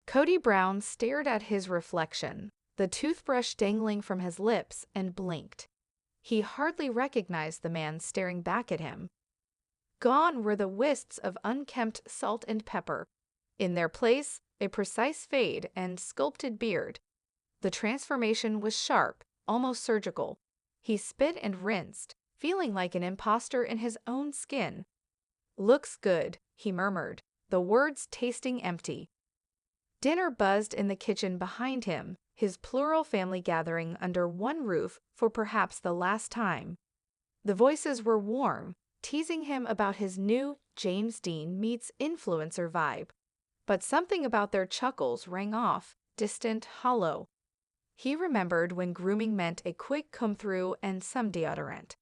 Kody Brown stared at his reflection, the toothbrush dangling from his lips, and blinked. He hardly recognized the man staring back at him. Gone were the wisps of unkempt salt and pepper. In their place, a precise fade and sculpted beard. The transformation was sharp, almost surgical. He spit and rinsed, feeling like an imposter in his own skin. "Looks good," he murmured, the words tasting empty. Dinner buzzed in the kitchen behind him, his plural family gathering under one roof for perhaps the last time. The voices were warm, teasing him about his new James Dean meets influencer vibe. But something about their chuckles rang off, distant, hollow. He remembered when grooming meant a quick comb-through and some deodorant.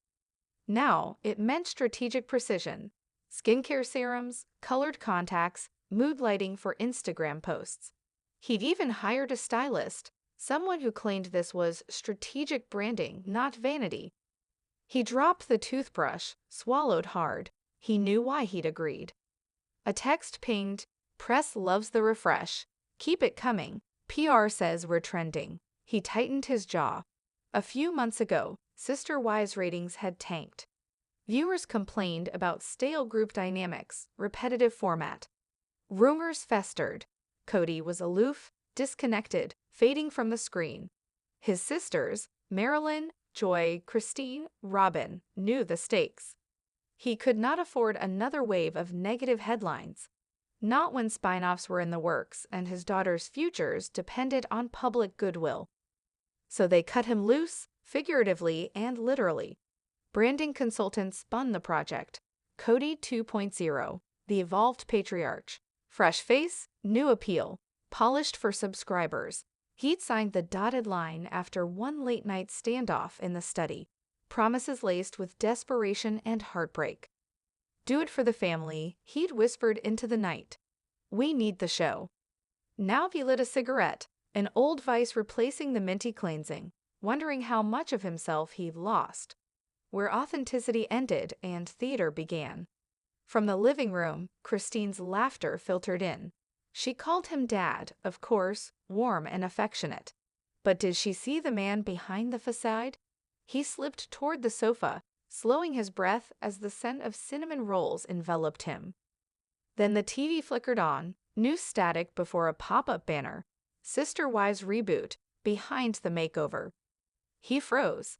Now it meant strategic precision, skincare serums, colored contacts, mood lighting for Instagram posts. He'd even hired a stylist, someone who claimed this was strategic branding, not vanity. He dropped the toothbrush, swallowed hard. He knew why he'd agreed. A text pinged, "Press loves the refresh. Keep it coming. PR says we're trending." He tightened his jaw. A few months ago, Sister Wives ratings had tanked. Viewers complained about stale group dynamics, repetitive format. Rumors festered. Kody was aloof, disconnected, fading from the screen. His sisters, Marilyn, Joy, Christine, Robin, knew the stakes. He could not afford another wave of negative headlines. Not when spin-offs were in the works and his daughter's futures depended on public goodwill. So they cut him loose, figuratively and literally. Branding consultants spun the project. Kody 2.0, the evolved patriarch. Fresh face, new appeal, polished for subscribers. He'd signed the dotted line after one late-night standoff in the study, promises laced with desperation and heartbreak. "Do it for the family," he'd whispered into the night. "We need the show." Now he lit a cigarette, an old vice replacing the minty cleansing, wondering how much of himself he'd lost. Where authenticity ended and theater began. From the living room, Christine's laughter filtered in. She called him Dad, of course, warm and affectionate. But did she see the man behind the facade? He slipped toward the sofa, slowing his breath as the scent of cinnamon rolls enveloped him. Then the TV flickered on, new static before a pop-up banner. Sister Wives reboot, behind the makeover. He froze.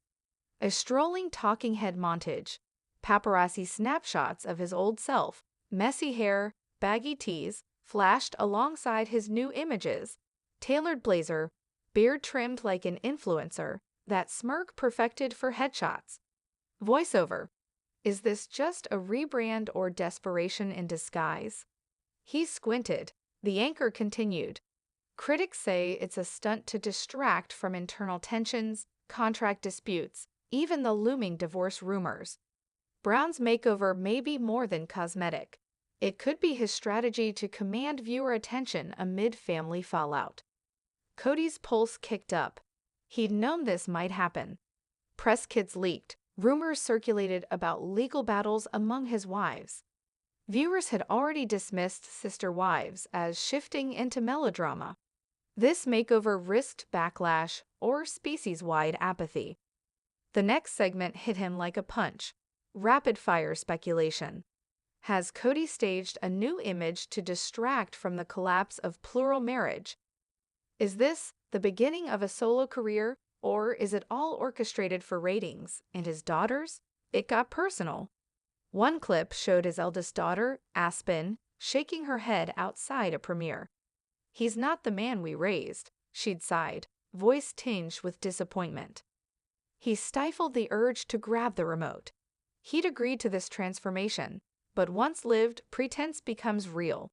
A strolling talking head montage. Paparazzi snapshots of his old self, messy hair, baggy tees, flashed alongside his new images. Tailored blazer, beard trimmed like an influencer, that smirk perfected for headshots. Voiceover. Is this just a rebrand or desperation in disguise? He squinted. The anchor continued. Critics say it's a stunt to distract from internal tensions, contract disputes, even the looming divorce rumors. Brown's makeover may be more than cosmetic. It could be his strategy to command viewer attention amid family fallout. Kody's pulse kicked up. He'd known this might happen. Press kits leaked. Rumors circulated about legal battles among his wives. Viewers had already dismissed Sister Wives as shifting into melodrama. This makeover risked backlash or species-wide apathy. The next segment hit him like a punch. Rapid-fire speculation. Has Kody staged a new image to distract from the collapse of plural marriage? Is this the beginning of a solo career, or is it all orchestrated for ratings and his daughters? It got personal. One clip showed his eldest daughter, Aspen, shaking her head outside a premiere. "He's not the man we raised," she'd sighed, voice tinged with disappointment. He stifled the urge to grab the remote. He'd agreed to this transformation, but once lived, pretense becomes real.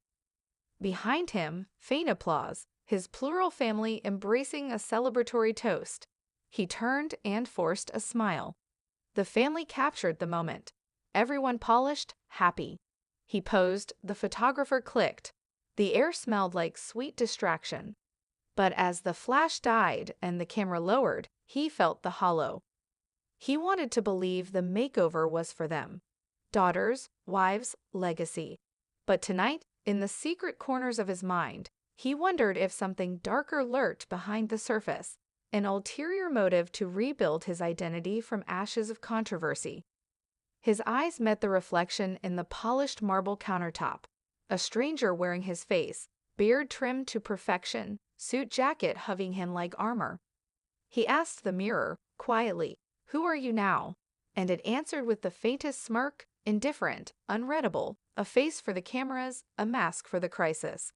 Behind him, faint applause, his plural family embracing a celebratory toast. He turned and forced a smile. The family captured the moment. Everyone polished, happy. He posed, the photographer clicked. The air smelled like sweet distraction. But as the flash died and the camera lowered, he felt the hollow. He wanted to believe the makeover was for them. Daughters, wives, legacy. But tonight, in the secret corners of his mind, He wondered if something darker lurked behind the surface, an ulterior motive to rebuild his identity from ashes of controversy. His eyes met the reflection in the polished marble countertop, a stranger wearing his face, beard trimmed to perfection, suit jacket hoving him like armor. He asked the mirror, quietly, "Who are you now?" And it answered with the faintest smirk, indifferent, unreadable, a face for the cameras, a mask for the crisis.